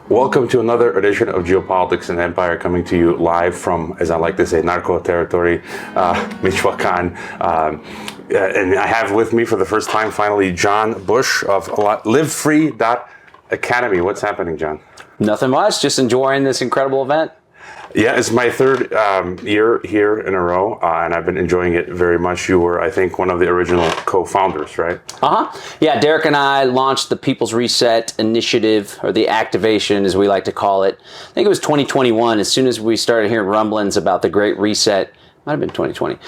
Welcome to another edition of Geopolitics and Empire, coming to you live from, as I like to say, narco territory, Michoacan. And I have with me for the first time, finally, John Bush of livefree.academy. What's happening, John? Nothing much, just enjoying this incredible event. Yeah, it's my third year here in a row, and I've been enjoying it very much. You were, I think, one of the original co-founders, right? Yeah, Derek and I launched the People's Reset Initiative, or the activation, as we like to call it. I think it was 2021. As soon as we started hearing rumblings about the Great Reset, might have been 2020,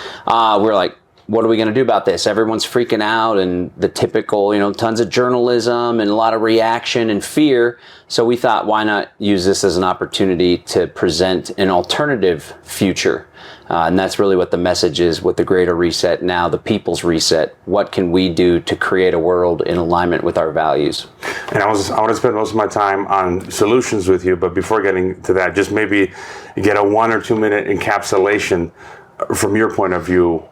we're like, what are we going to do about this? Everyone's freaking out, and the typical, tons of journalism and a lot of reaction and fear. So we thought, why not use this as an opportunity to present an alternative future? And that's really what the message is with the Greater Reset now, the People's Reset. What can we do to create a world in alignment with our values? And I want to spend most of my time on solutions with you, but before getting to that, just maybe get a 1 or 2 minute encapsulation from your point of view.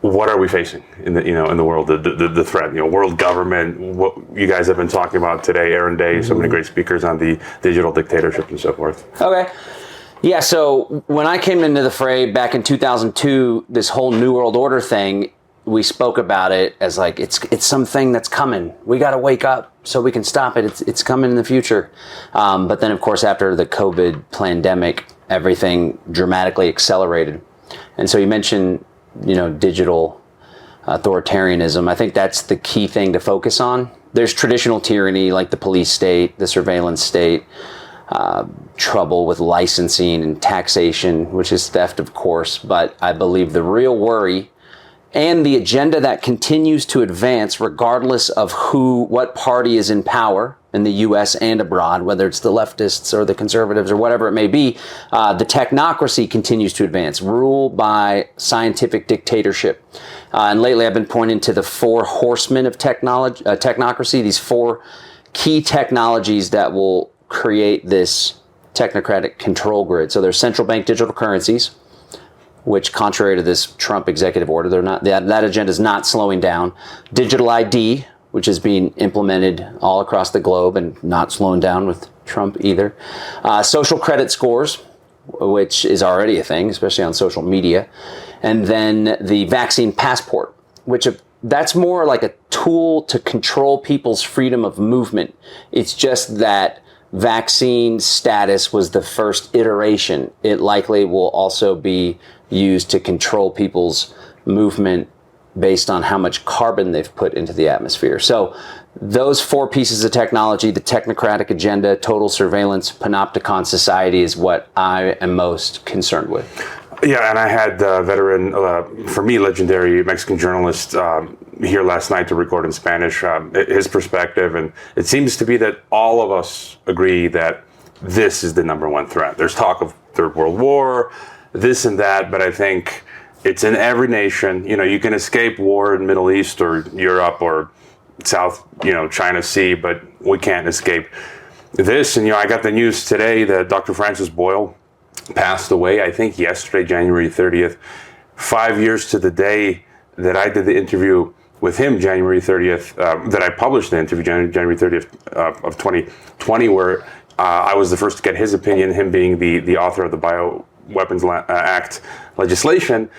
What are we facing in the in the world, the threat, world government, what you guys have been talking about today, Aaron Day, so many great speakers on the digital dictatorship and so forth. Okay. Yeah, so when I came into the fray back in 2002, this whole New World Order thing, we spoke about it as like, it's something that's coming. We got to wake up so we can stop it. It's coming in the future. But then, of course, after the COVID pandemic, everything dramatically accelerated. And so you mentioned digital authoritarianism. I think that's the key thing to focus on. There's traditional tyranny like the police state, the surveillance state, trouble with licensing and taxation, which is theft, of course. But I believe the real worry and the agenda that continues to advance regardless of what party is in power in the U.S. and abroad, whether it's the leftists or the conservatives or whatever it may be, the technocracy continues to advance, rule by scientific dictatorship. And lately I've been pointing to the 4 horsemen of technocracy, these 4 key technologies that will create this technocratic control grid. So there's central bank digital currencies, which, contrary to this Trump executive order, that agenda is not slowing down. Digital ID, which is being implemented all across the globe and not slowing down with Trump either. Social credit scores, which is already a thing, especially on social media. And then the vaccine passport, which that's more like a tool to control people's freedom of movement. It's just that vaccine status was the first iteration. It likely will also be used to control people's movement based on how much carbon they've put into the atmosphere. So those 4 pieces of technology, the technocratic agenda, total surveillance, panopticon society, is what I am most concerned with. Yeah, and I had veteran, for me, legendary Mexican journalist here last night to record in Spanish, his perspective. And it seems to be that all of us agree that this is the number one threat. There's talk of Third World War, this and that, but I think it's in every nation. You can escape war in the Middle East or Europe or South, China Sea, but we can't escape this. And, I got the news today that Dr. Francis Boyle passed away, I think yesterday, January 30th, 5 years to the day that I did the interview with him, January 30th, that I published the interview, January 30th of 2020, where I was the first to get his opinion, him being the author of the Bioweapons Act legislation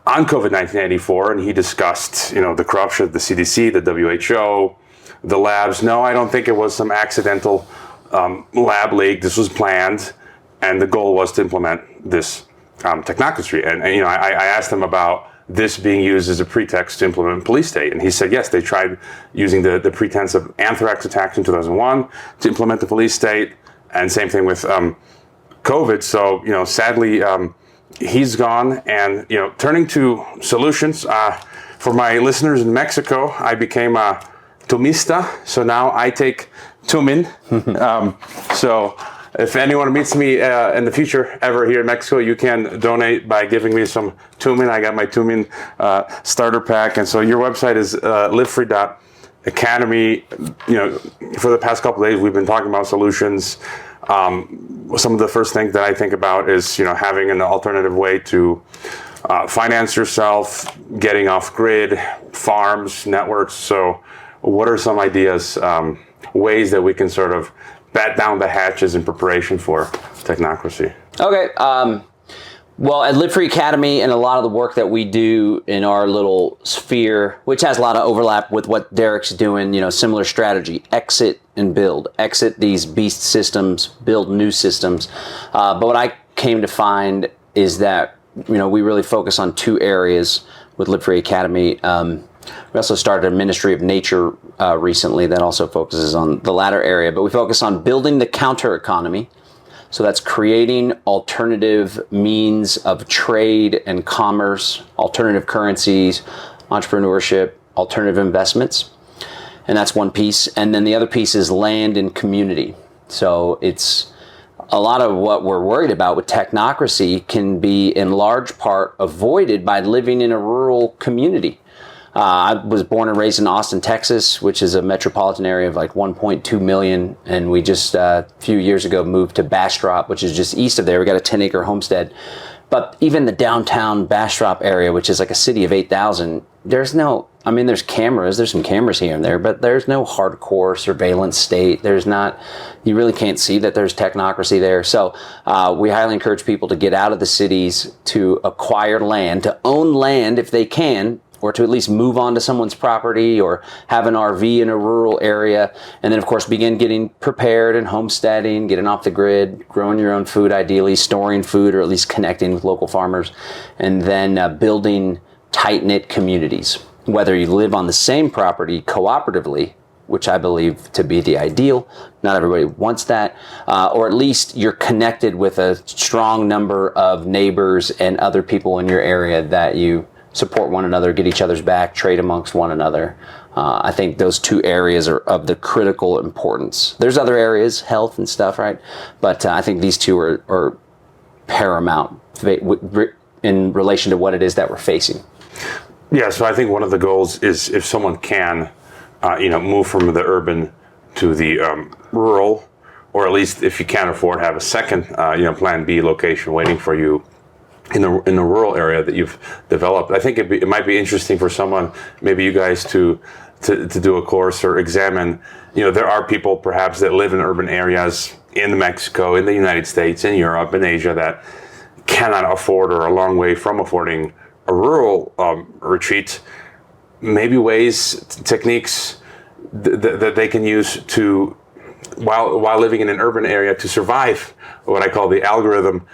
on COVID-19-84, and he discussed, the corruption of the CDC, the WHO, the labs. No, I don't think it was some accidental lab leak. This was planned, and the goal was to implement this technocracy. And I asked him about this being used as a pretext to implement police state, and he said yes, they tried using the pretense of anthrax attacks in 2001 to implement the police state, and same thing with COVID. So sadly, he's gone. And turning to solutions, for my listeners in Mexico, I became a tumista, so now I take tumin. So if anyone meets me in the future ever here in Mexico, you can donate by giving me some tumin. I got my tumin starter pack, and so your website is livefree.academy. For the past couple of days, we've been talking about solutions. Some of the first things that I think about is having an alternative way to finance yourself, getting off grid, farms, networks. So what are some ideas, ways that we can sort of bat down the hatches in preparation for Technocracy? Okay. Well, at Live Free Academy and a lot of the work that we do in our little sphere, which has a lot of overlap with what Derek's doing, similar strategy, exit and build. Exit these beast systems, build new systems. But what I came to find is that, we really focus on two areas with Live Free Academy. We also started a Ministry of Nature recently that also focuses on the latter area. But we focus on building the counter economy. So that's creating alternative means of trade and commerce, alternative currencies, entrepreneurship, alternative investments. And that's one piece. And then the other piece is land and community. So it's a lot of what we're worried about with technocracy can be in large part avoided by living in a rural community. I was born and raised in Austin, Texas, which is a metropolitan area of like 1.2 million. And we just a few years ago moved to Bastrop, which is just east of there. We got a 10-acre homestead. But even the downtown Bastrop area, which is like a city of 8,000, there's some cameras here and there, but there's no hardcore surveillance state. You really can't see that there's technocracy there. So we highly encourage people to get out of the cities, to acquire land, to own land if they can, or to at least move on to someone's property or have an RV in a rural area. And then, of course, begin getting prepared and homesteading, getting off the grid, growing your own food, ideally, storing food, or at least connecting with local farmers, and then building tight-knit communities. Whether you live on the same property cooperatively, which I believe to be the ideal. Not everybody wants that. Or at least you're connected with a strong number of neighbors and other people in your area that you support one another, get each other's back, trade amongst one another. I think those two areas are of the critical importance. There's other areas, health and stuff, right? But I think these two are paramount in relation to what it is that we're facing. Yeah, so I think one of the goals is if someone can, move from the urban to the rural, or at least if you can't afford, have a second, Plan B location waiting for you in the rural area that you've developed. I think it might be interesting for someone, maybe you guys, to do a course or examine. There are people perhaps that live in urban areas in Mexico, in the United States, in Europe, in Asia that cannot afford or are a long way from affording a rural retreat. Maybe ways, techniques that they can use to, while living in an urban area, to survive what I call the algorithm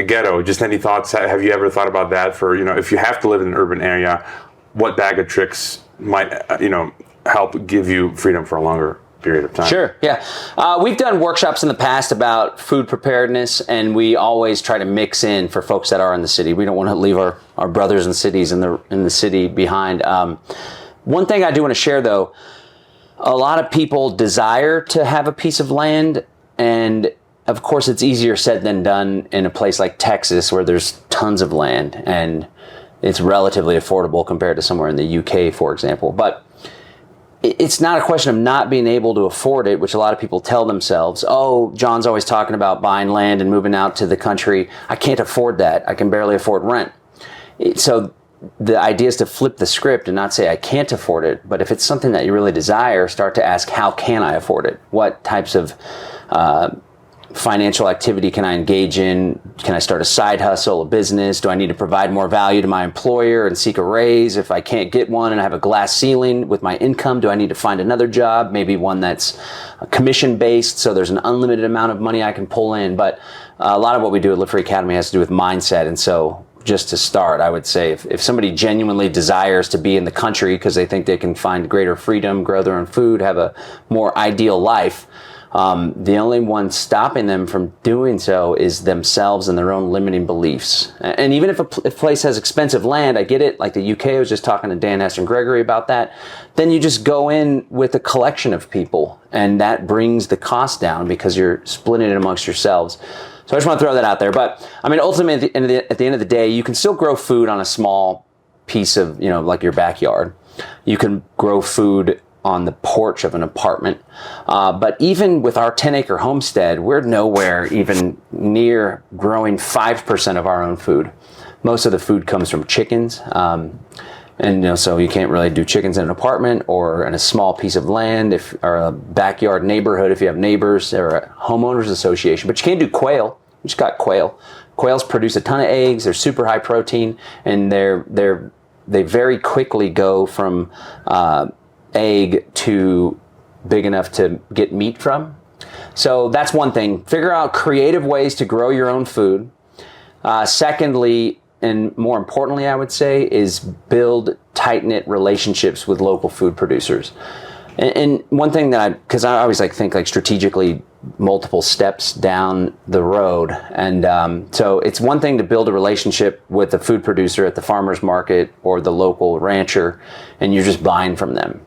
ghetto. Just any thoughts? Have you ever thought about that? For if you have to live in an urban area, what bag of tricks might help give you freedom for a longer period of time? Sure. Yeah, we've done workshops in the past about food preparedness, and we always try to mix in for folks that are in the city. We don't want to leave our brothers and cities in the city behind. One thing I do want to share, though, a lot of people desire to have a piece of land, and of course, it's easier said than done in a place like Texas where there's tons of land and it's relatively affordable compared to somewhere in the UK, for example. But it's not a question of not being able to afford it, which a lot of people tell themselves, oh, John's always talking about buying land and moving out to the country. I can't afford that. I can barely afford rent. So the idea is to flip the script and not say I can't afford it, but if it's something that you really desire, start to ask, how can I afford it? What types of financial activity can I engage in? Can I start a side hustle, a business? Do I need to provide more value to my employer and seek a raise? If I can't get one and I have a glass ceiling with my income, do I need to find another job? Maybe one that's commission based, so there's an unlimited amount of money I can pull in. But a lot of what we do at Live Free Academy has to do with mindset. And so just to start, I would say if somebody genuinely desires to be in the country because they think they can find greater freedom, grow their own food, have a more ideal life, the only one stopping them from doing so is themselves and their own limiting beliefs. And even if a place has expensive land, I get it. Like the UK, I was just talking to Dan Hester and Gregory about that. Then you just go in with a collection of people, and that brings the cost down because you're splitting it amongst yourselves. So I just want to throw that out there. But I mean, ultimately, at the end of the day, you can still grow food on a small piece of, like your backyard. You can grow food on the porch of an apartment. But even with our 10-acre homestead, we're nowhere even near growing 5% of our own food. Most of the food comes from chickens. And And so you can't really do chickens in an apartment or in a small piece of land or a backyard neighborhood if you have neighbors or a homeowners association. But you can do quail. You just got quail. Quails produce a ton of eggs. They're super high protein, and they very quickly go from egg to big enough to get meat from. So that's one thing. Figure out creative ways to grow your own food. Secondly, and more importantly, I would say, is build tight-knit relationships with local food producers. And one thing because I always think strategically multiple steps down the road. And so it's one thing to build a relationship with the food producer at the farmer's market or the local rancher, and you're just buying from them.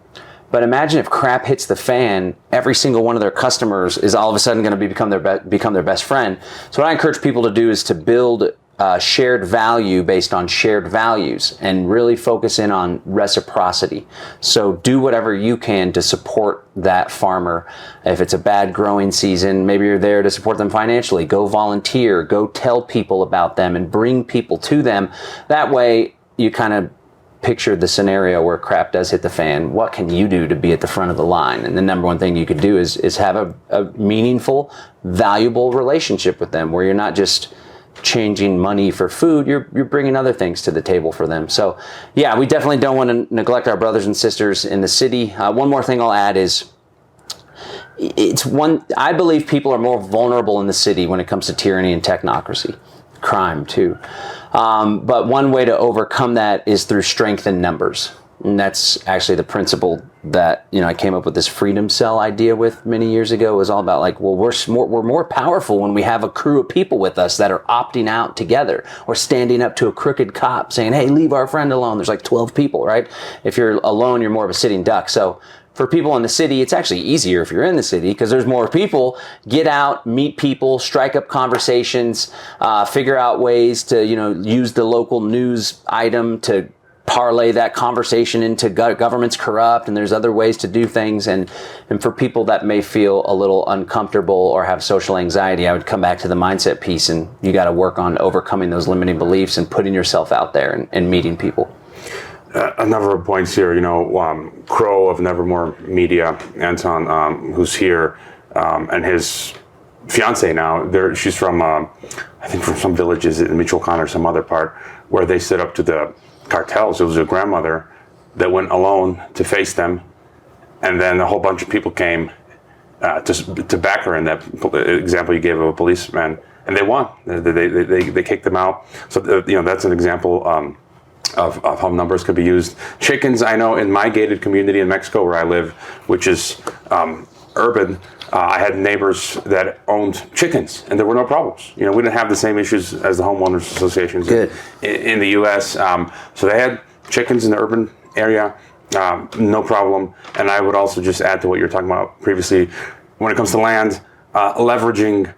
But imagine if crap hits the fan, every single one of their customers is all of a sudden going to become their best friend. So what I encourage people to do is to build shared value based on shared values and really focus in on reciprocity. So do whatever you can to support that farmer. If it's a bad growing season, maybe you're there to support them financially. Go volunteer, go tell people about them and bring people to them. That way you kind of picture the scenario where crap does hit the fan. What can you do to be at the front of the line? And the number one thing you could do is have a meaningful, valuable relationship with them where you're not just changing money for food, you're bringing other things to the table for them. So yeah, we definitely don't want to neglect our brothers and sisters in the city. One more thing I'll add is I believe people are more vulnerable in the city when it comes to tyranny and technocracy, crime too. But one way to overcome that is through strength in numbers. And that's actually the principle that, I came up with this freedom cell idea with many years ago. It was all about we're more powerful when we have a crew of people with us that are opting out together or standing up to a crooked cop saying, hey, leave our friend alone. There's 12 people, right? If you're alone, you're more of a sitting duck. So for people in the city, it's actually easier if you're in the city because there's more people. Get out, meet people, strike up conversations, figure out ways to, use the local news item to parlay that conversation into government's corrupt, and there's other ways to do things. And for people that may feel a little uncomfortable or have social anxiety, I would come back to the mindset piece, and you got to work on overcoming those limiting beliefs and putting yourself out there and meeting people. A number of points here, Crow of Nevermore Media, Anton, who's here, and his fiance now, she's from, I think from some villages in Michoacan or some other part, where they stood up to the cartels. It was a grandmother that went alone to face them, and then a whole bunch of people came to back her in that example you gave of a policeman, and they won. They kicked them out. So that's an example of how numbers could be used. Chickens, I know in my gated community in Mexico where I live, which is urban, I had neighbors that owned chickens, and there were no problems. We didn't have the same issues as the homeowners associations in the U.S. So they had chickens in the urban area, no problem. And I would also just add to what you were talking about previously, when it comes to land, leveraging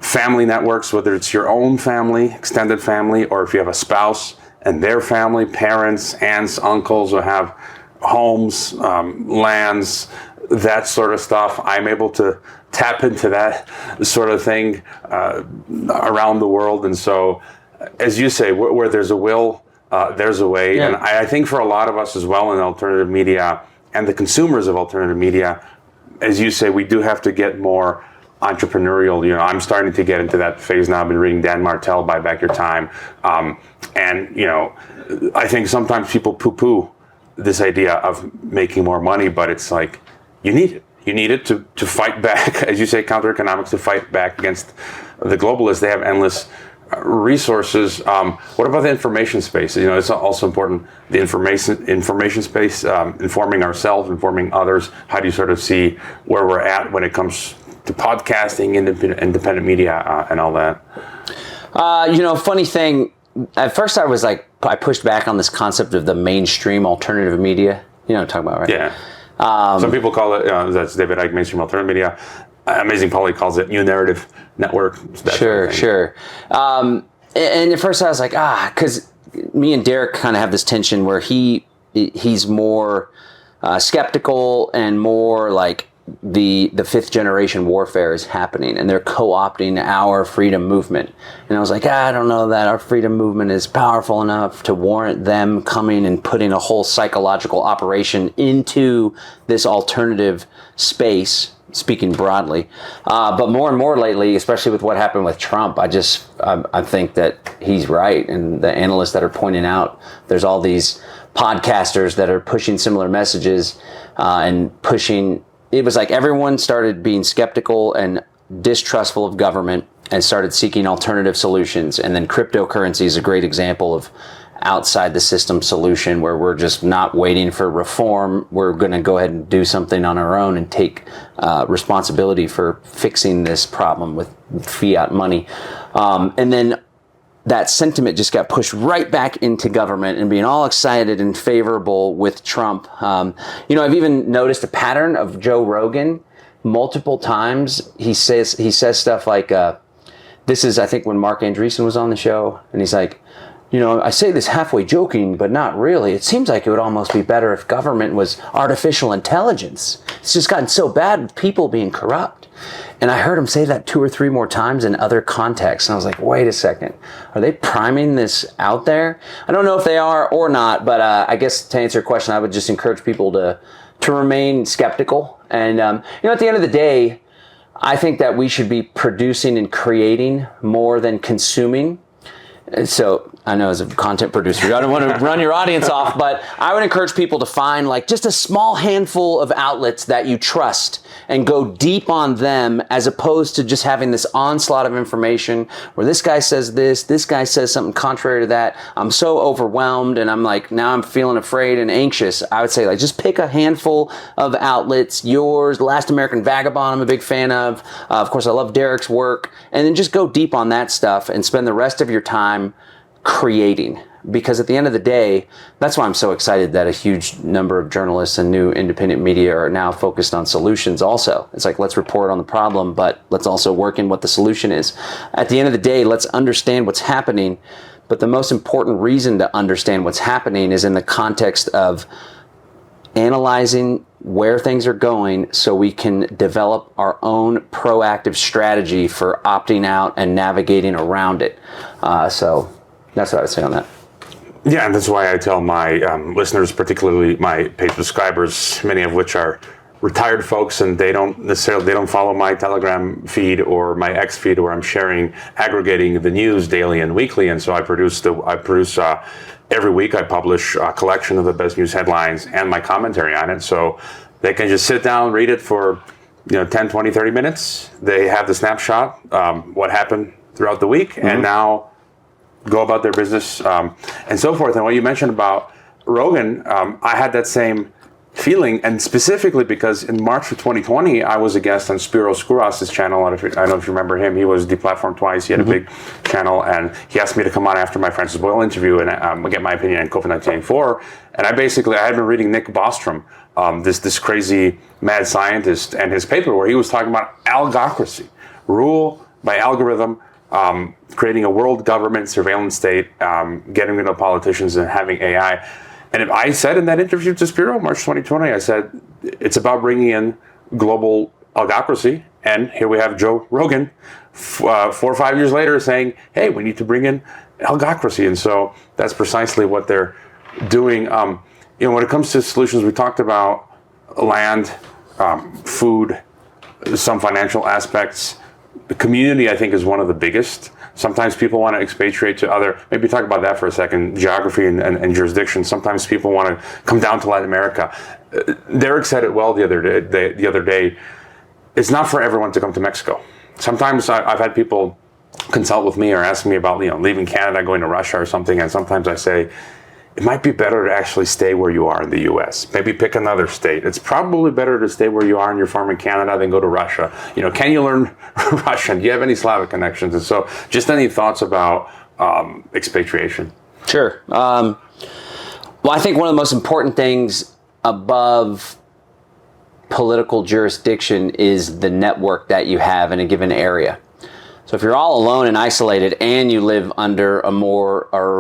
family networks, whether it's your own family, extended family, or if you have a spouse and their family, parents, aunts, uncles, who have homes, lands, that sort of stuff. I'm able to tap into that sort of thing around the world. And so, as you say, where there's a will, there's a way. Yeah. And I think for a lot of us as well in alternative media and the consumers of alternative media, as you say, we do have to get more entrepreneurial. I'm starting to get into that phase now. I've been reading Dan Martell, Buy Back Your Time. And I think sometimes people poo-poo this idea of making more money, but it's like, you need it. You need it to fight back, as you say, counter economics, to fight back against the globalists. They have endless resources. What about the information space? It's also important, the information space, informing ourselves, informing others. How do you sort of see where we're at when it comes to podcasting, independent media, and all that? Funny thing, at first I pushed back on this concept of the mainstream alternative media. You know what I'm talking about, right? Yeah. Some people call it, that's David Icke, mainstream alternative media. Amazing Polly calls it new narrative network. Sure. And at first I was like, because me and Derek kind of have this tension where he's more skeptical and more like the fifth generation warfare is happening, and they're co-opting our freedom movement. And I was like, I don't know that our freedom movement is powerful enough to warrant them coming and putting a whole psychological operation into this alternative space, speaking broadly. But more and more lately, especially with what happened with Trump, I think that he's right. And the analysts that are pointing out, there's all these podcasters that are pushing similar messages and pushing. It was like everyone started being skeptical and distrustful of government and started seeking alternative solutions. And then cryptocurrency is a great example of outside the system solution, where we're just not waiting for reform. We're going to go ahead and do something on our own and take responsibility for fixing this problem with fiat money. And then that sentiment just got pushed right back into government and being all excited and favorable with Trump. I've even noticed a pattern of Joe Rogan multiple times. He says stuff like, this is, I think, when Mark Andreessen was on the show, and he's like, I say this halfway joking, but not really. It seems like it would almost be better if government was artificial intelligence. It's just gotten so bad with people being corrupt. And I heard him say that 2 or 3 more times in other contexts. And I was like, wait a second. Are they priming this out there? I don't know if they are or not, but I guess to answer your question, I would just encourage people to remain skeptical. And, at the end of the day, I think that we should be producing and creating more than consuming. So I know as a content producer, I don't want to run your audience off, but I would encourage people to find like just a small handful of outlets that you trust and go deep on them, as opposed to just having this onslaught of information where this guy says this guy says something contrary to that. I'm so overwhelmed and I'm like, now I'm feeling afraid and anxious. I would say like just pick a handful of outlets. Yours, Last American Vagabond, I'm a big fan of. Of course, I love Derek's work. And then just go deep on that stuff and spend the rest of your time creating, because at the end of the day, that's why I'm so excited that a huge number of journalists and new independent media are now focused on solutions also. It's like, let's report on the problem, but let's also work in what the solution is. At the end of the day, let's understand what's happening, but the most important reason to understand what's happening is in the context of analyzing where things are going so we can develop our own proactive strategy for opting out and navigating around it. So that's what I would say on that. Yeah, and that's why I tell my listeners, particularly my paid subscribers, many of which are retired folks, and they don't follow my Telegram feed or my X feed, where I'm aggregating the news daily and weekly. And so I produce every week. I publish a collection of the best news headlines and my commentary on it, so they can just sit down, read it for 10, 20, 30 minutes. They have the snapshot, what happened throughout the week, and now go about their business, and so forth. And what you mentioned about Rogan, I had that same feeling, and specifically because in March of 2020, I was a guest on Spiro Skouras' channel. I don't know if you remember him. He was deplatformed twice. He had a big channel, and he asked me to come on after my Francis Boyle interview and get my opinion on COVID-19. And I had been reading Nick Bostrom, this crazy mad scientist, and his paper where he was talking about algocracy, rule by algorithm, creating a world government surveillance state, getting rid of politicians and having AI. And I said in that interview to Spiro, March 2020, I said, it's about bringing in global algocracy. And here we have Joe Rogan 4 or 5 years later saying, hey, we need to bring in algocracy. And so that's precisely what they're doing. When it comes to solutions, we talked about land, food, some financial aspects. The community, I think, is one of the biggest. Sometimes people want to expatriate to maybe talk about that for a second, geography and jurisdiction. Sometimes people want to come down to Latin America. Derek said it well the other day. It's not for everyone to come to Mexico. Sometimes I've had people consult with me or ask me about leaving Canada, going to Russia or something, and sometimes I say, it might be better to actually stay where you are in the U.S. Maybe pick another state. It's probably better to stay where you are in your farm in Canada than go to Russia. Can you learn Russian? Do you have any Slavic connections? And so just any thoughts about expatriation? Sure. Well, I think one of the most important things above political jurisdiction is the network that you have in a given area. So if you're all alone and isolated and you live under a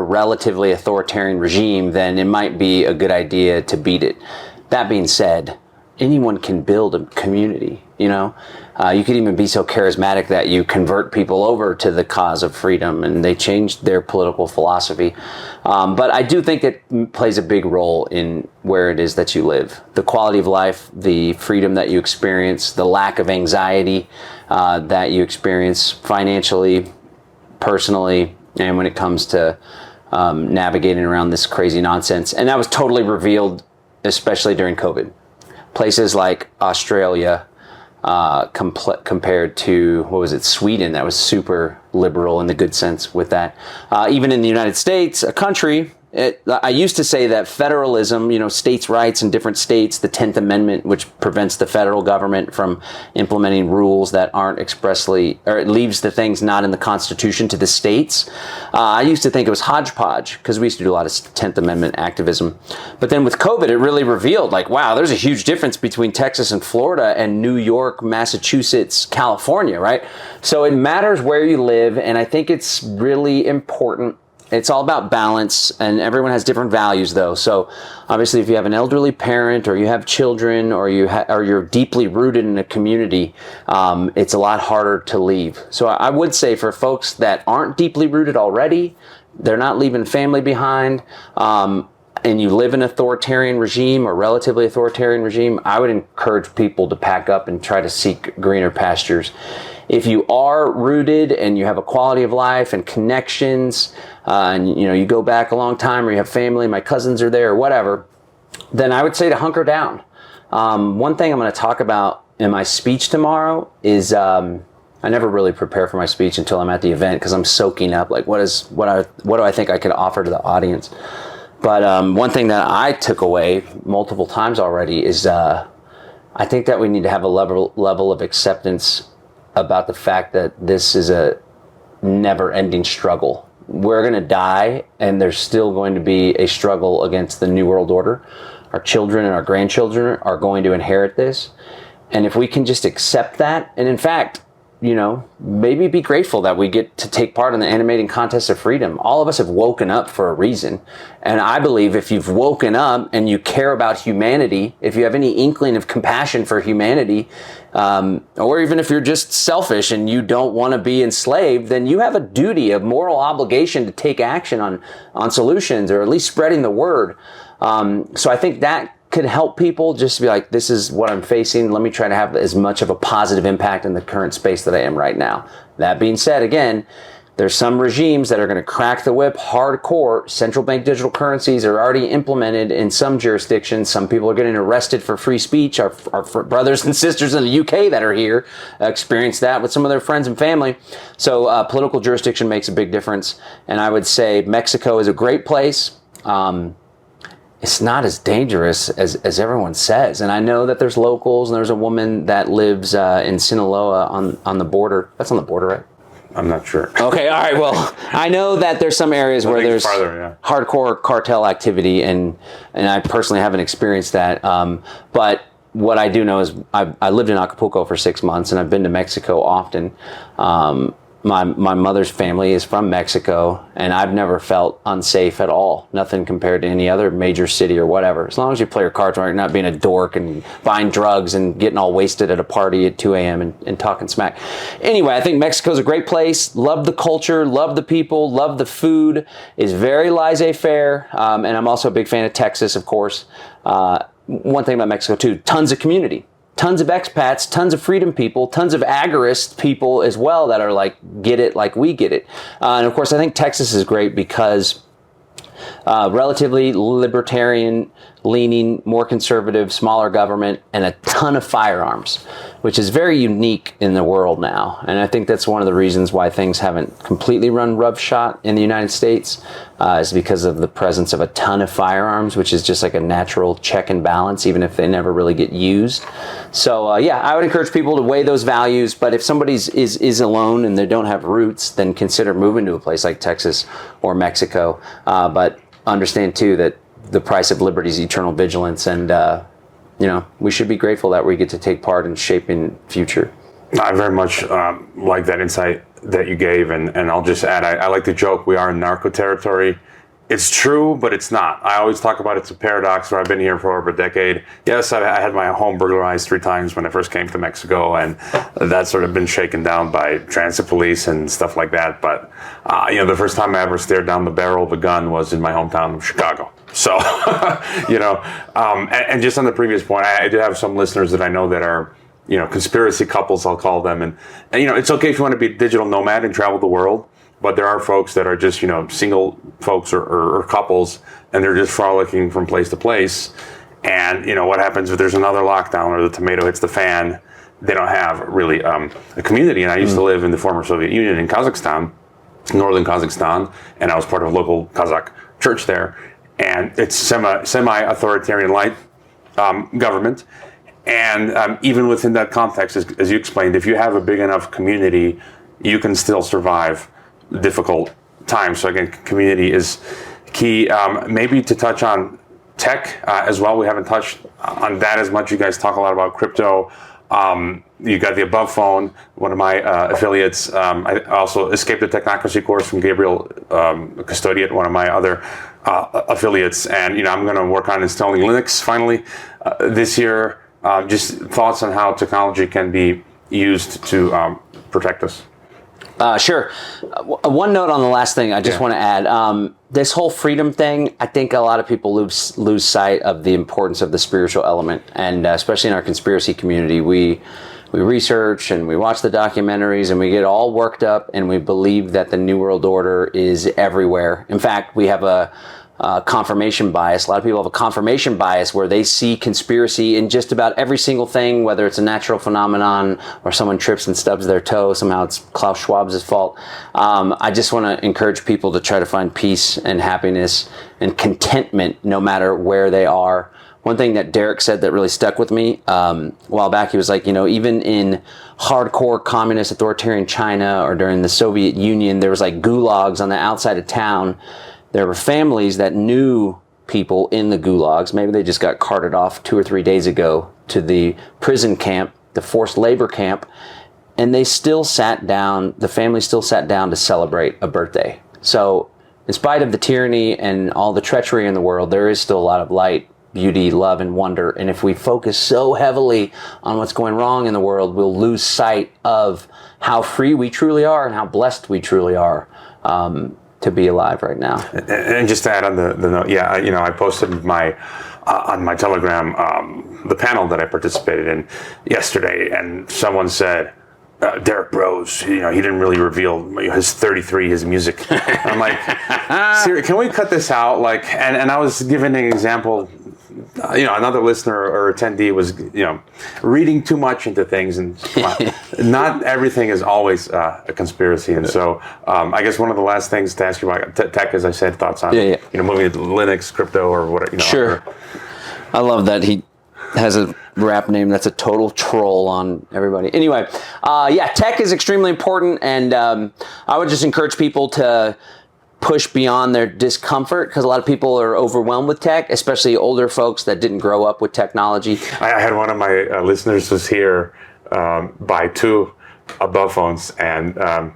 relatively authoritarian regime, then it might be a good idea to beat it. That being said, anyone can build a community, you know? You could even be so charismatic that you convert people over to the cause of freedom and they change their political philosophy. But I do think it plays a big role in where it is that you live. The quality of life, the freedom that you experience, the lack of anxiety that you experience financially, personally, and when it comes to navigating around this crazy nonsense. And that was totally revealed, especially during COVID. Places like Australia, compared to, what was it, Sweden, that was super liberal in the good sense with that. Even in the United States, a country, I used to say that federalism, you know, states' rights in different states, the 10th Amendment, which prevents the federal government from implementing rules that aren't expressly, or it leaves the things not in the Constitution to the states. I used to think it was hodgepodge because we used to do a lot of 10th Amendment activism. But then with COVID, it really revealed, like, wow, there's a huge difference between Texas and Florida and New York, Massachusetts, California, right? So it matters where you live, and I think it's really important. It's all about balance, and everyone has different values, though. So, obviously, if you have an elderly parent, or you have children, or you're deeply rooted in a community, it's a lot harder to leave. So, I would say for folks that aren't deeply rooted already, they're not leaving family behind, and you live in an authoritarian regime or relatively authoritarian regime, I would encourage people to pack up and try to seek greener pastures. If you are rooted and you have a quality of life and connections, and you know you go back a long time, or you have family, my cousins are there, or whatever, then I would say to hunker down. One thing I'm going to talk about in my speech tomorrow is I never really prepare for my speech until I'm at the event because I'm soaking up like what do I think I could offer to the audience. But one thing that I took away multiple times already is I think that we need to have a level of acceptance about the fact that this is a never-ending struggle. We're going to die, and there's still going to be a struggle against the New World Order. Our children and our grandchildren are going to inherit this. And if we can just accept that, and in fact, you know, maybe be grateful that we get to take part in the animating contest of freedom. All of us have woken up for a reason. And I believe if you've woken up and you care about humanity, if you have any inkling of compassion for humanity, or even if you're just selfish and you don't want to be enslaved, then you have a duty, a moral obligation to take action on solutions, or at least spreading the word. So I think that could help people just be like, this is what I'm facing. Let me try to have as much of a positive impact in the current space that I am right now. That being said, again, there's some regimes that are going to crack the whip hardcore. Central bank digital currencies are already implemented in some jurisdictions. Some people are getting arrested for free speech. Our brothers and sisters in the UK that are here experienced that with some of their friends and family. So political jurisdiction makes a big difference. And I would say Mexico is a great place. It's not as dangerous as everyone says. And I know that there's locals, and there's a woman that lives in Sinaloa on the border. That's on the border, right? I'm not sure. Okay, all right. Well, I know that there's some areas where there's hardcore cartel activity, and I personally haven't experienced that. But what I do know is I lived in Acapulco for 6 months, and I've been to Mexico often. My mother's family is from Mexico, and I've never felt unsafe at all. Nothing compared to any other major city or whatever. As long as you play your cards right, you're not being a dork and buying drugs and getting all wasted at a party at 2 a.m. and talking smack. Anyway, I think Mexico's a great place. Love the culture, love the people, love the food. Is very laissez-faire, and I'm also a big fan of Texas, of course. One thing about Mexico, too, tons of community. Tons of expats, tons of freedom people, tons of agorist people as well that are like, get it like we get it. And of course, I think Texas is great because relatively libertarian leaning, more conservative, smaller government, and a ton of firearms, which is very unique in the world now. And I think that's one of the reasons why things haven't completely run roughshod in the United States, is because of the presence of a ton of firearms, which is just like a natural check and balance, even if they never really get used. So yeah, I would encourage people to weigh those values. But if somebody's is alone and they don't have roots, then consider moving to a place like Texas or Mexico. But understand too that the price of liberty is eternal vigilance, and you know, we should be grateful that we get to take part in shaping future. I very much like that insight that you gave, and I'll just add, I like to joke, we are in narco territory, It's true, but it's not. I always talk about it's a paradox where I've been here for over a decade. Yes, I had my home burglarized 3 times when I first came to Mexico, and that's sort of been shaken down by transit police and stuff like that. But, the first time I ever stared down the barrel of a gun was in my hometown of Chicago. So, and just on the previous point, I do have some listeners that I know that are, conspiracy couples, I'll call them. And it's okay if you want to be a digital nomad and travel the world. But there are folks that are just, single folks or couples, and they're just frolicking from place to place. And, what happens if there's another lockdown or the tomato hits the fan? They don't have really a community. And I used to live in the former Soviet Union in Kazakhstan, northern Kazakhstan, and I was part of a local Kazakh church there. And it's semi-authoritarian light government. And even within that context, as you explained, if you have a big enough community, you can still survive difficult times. So again, community is key. Maybe to touch on tech as well. We haven't touched on that as much. You guys talk a lot about crypto. You got the Above Phone, one of my affiliates. I also escaped the Technocracy course from Gabriel Custodiate, one of my other affiliates. And I'm going to work on installing Linux finally this year. Just thoughts on how technology can be used to protect us. Sure. One note on the last thing I just want to add. This whole freedom thing, I think a lot of people lose sight of the importance of the spiritual element. And especially in our conspiracy community, we research and we watch the documentaries and we get all worked up and we believe that the New World Order is everywhere. In fact, we have a confirmation bias. A lot of people have a confirmation bias where they see conspiracy in just about every single thing, whether it's a natural phenomenon or someone trips and stubs their toe. Somehow it's Klaus Schwab's fault. I just want to encourage people to try to find peace and happiness and contentment no matter where they are. One thing that Derek said that really stuck with me a while back, he was like, even in hardcore communist authoritarian China or during the Soviet Union, there was like gulags on the outside of town. There were families that knew people in the gulags. Maybe they just got carted off 2 or 3 days ago to the prison camp, the forced labor camp, and they still sat down, the family still sat down to celebrate a birthday. So in spite of the tyranny and all the treachery in the world, there is still a lot of light, beauty, love, and wonder. And if we focus so heavily on what's going wrong in the world, we'll lose sight of how free we truly are and how blessed we truly are. To be alive right now. And just to add on the note, I posted on my Telegram the panel that I participated in yesterday, and someone said, Derek Bros, he didn't really reveal his 33, his music. I'm like, seriously, can we cut this out? And I was giving an example. Another listener or attendee was, reading too much into things, and not everything is always a conspiracy. And so, I guess one of the last things to ask you about tech, as I said, thoughts on, moving to Linux, crypto, or whatever. Sure. I love that he has a rap name that's a total troll on everybody. Anyway, tech is extremely important, and I would just encourage people to push beyond their discomfort, because a lot of people are overwhelmed with tech, especially older folks that didn't grow up with technology. I had one of my listeners was here buy 2 Above phones, and I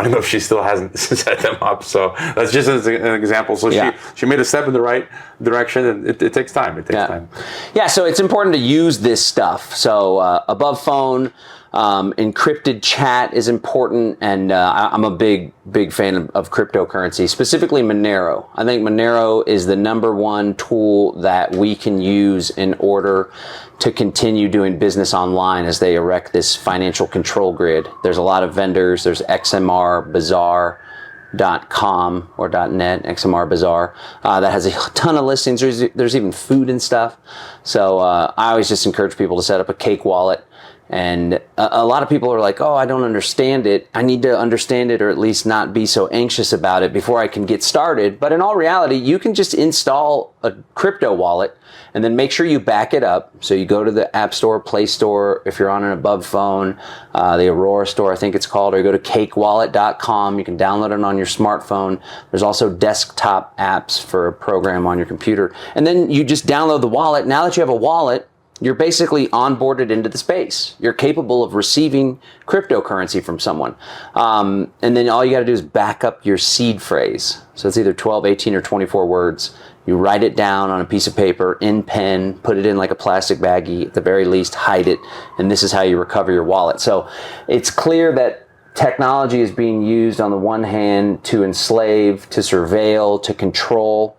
don't know if she still hasn't set them up. So that's just an example. So she made a step in the right direction, and it takes time. It takes time. Yeah, so it's important to use this stuff. So Above phone, encrypted chat is important, and I'm a big fan of cryptocurrency, specifically Monero. I think Monero is the #1 tool that we can use in order to continue doing business online as they erect this financial control grid. There's a lot of vendors. There's XMRBazaar.com or .net, XMR Bazaar, that has a ton of listings. There's even food and stuff. So I always just encourage people to set up a Cake wallet. And a lot of people are like, oh, I don't understand it. I need to understand it, or at least not be so anxious about it before I can get started. But in all reality, you can just install a crypto wallet and then make sure you back it up. So you go to the App Store, Play Store, if you're on an Above phone, the Aurora Store, I think it's called, or you go to cakewallet.com. You can download it on your smartphone. There's also desktop apps for a program on your computer. And then you just download the wallet. Now that you have a wallet, you're basically onboarded into the space. You're capable of receiving cryptocurrency from someone. And then all you got to do is back up your seed phrase. So it's either 12, 18, or 24 words. You write it down on a piece of paper in pen, put it in like a plastic baggie, at the very least, hide it, and this is how you recover your wallet. So it's clear that technology is being used on the one hand to enslave, to surveil, to control,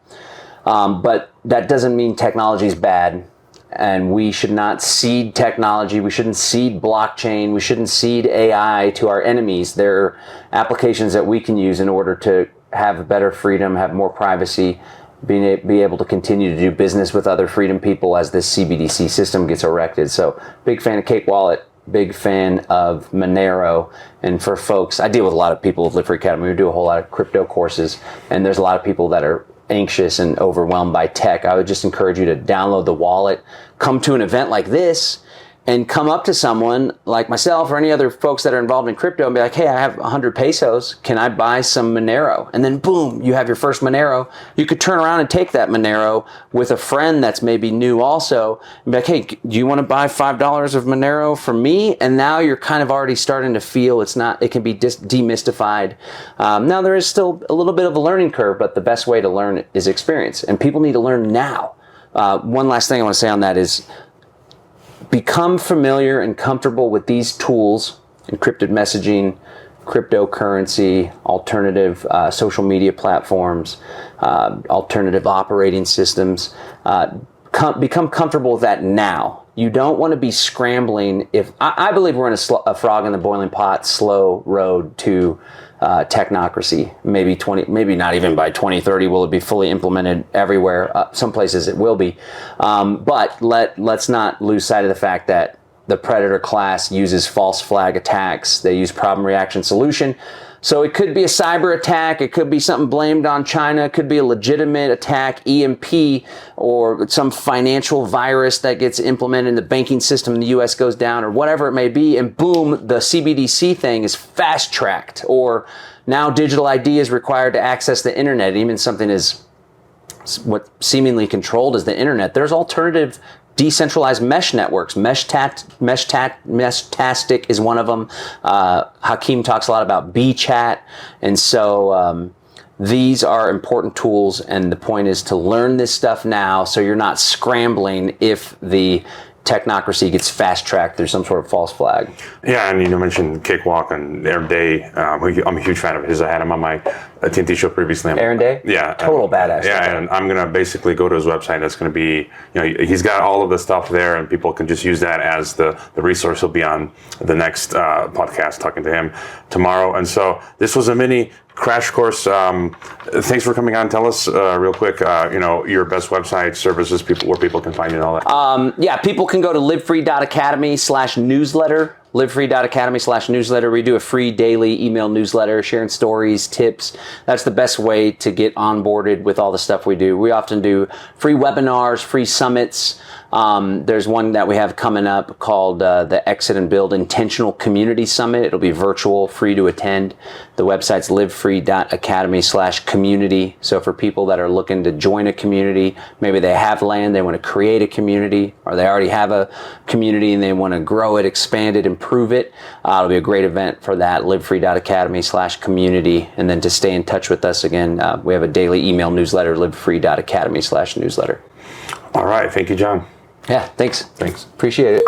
but that doesn't mean technology is bad. And we should not seed technology. We shouldn't seed blockchain. We shouldn't seed AI to our enemies. There are applications that we can use in order to have better freedom, have more privacy, be able to continue to do business with other freedom people as this CBDC system gets erected. So big fan of Cake Wallet, big fan of Monero. And for folks, I deal with a lot of people with Live Free Academy. We do a whole lot of crypto courses, and there's a lot of people that are anxious and overwhelmed by tech. I would just encourage you to download the wallet, come to an event like this, and come up to someone like myself or any other folks that are involved in crypto and be like, hey, I have 100 pesos. Can I buy some Monero? And then boom, you have your first Monero. You could turn around and take that Monero with a friend that's maybe new also and be like, hey, do you want to buy $5 of Monero from me? And now you're kind of already starting to feel it can be demystified. Now there is still a little bit of a learning curve, but the best way to learn is experience. And people need to learn now. One last thing I want to say on that is, become familiar and comfortable with these tools, encrypted messaging, cryptocurrency, alternative social media platforms, alternative operating systems. Become comfortable with that now. You don't want to be scrambling. I believe we're in a frog in the boiling pot, slow road to technocracy. Maybe not even by 2030 will it be fully implemented everywhere. Some places it will be, but let's not lose sight of the fact that the predator class uses false flag attacks. They use problem reaction solution. So it could be a cyber attack, it could be something blamed on China, it could be a legitimate attack, EMP, or some financial virus that gets implemented in the banking system in the US goes down, or whatever it may be, and boom, the CBDC thing is fast-tracked, or now digital ID is required to access the internet, even something as what seemingly controlled as the internet. There's alternative decentralized mesh networks. Meshtastic is one of them. Hakeem talks a lot about BChat. And so these are important tools. And the point is to learn this stuff now so you're not scrambling if the technocracy gets fast-tracked through some sort of false flag. Yeah, and you mentioned Cakewalk and Aaron Day. I'm a huge fan of his. I had him on my TNT show previously. Aaron Day? Yeah. Total badass. Yeah, and I'm going to basically go to his website. That's going to be, he's got all of the stuff there, and people can just use that as the resource. He'll be on the next podcast talking to him tomorrow. And so this was a mini crash course. Thanks for coming on. Tell us real quick, your best website, services, where people can find you and all that. Yeah, people can go to livefree.academy/newsletter. livefree.academy/newsletter. We do a free daily email newsletter sharing stories, tips. That's the best way to get onboarded with all the stuff we do. We often do free webinars, free summits. There's one that we have coming up called the Exit and Build Intentional Community Summit. It'll be virtual, free to attend. The website's livefree.academy/community. So for people that are looking to join a community, maybe they have land, they want to create a community, or they already have a community and they want to grow it, expand it, improve it. It'll be a great event for that, livefree.academy/community. And then to stay in touch with us again, we have a daily email newsletter, livefree.academy/newsletter. All right. Thank you, John. Yeah, thanks. Thanks. Appreciate it.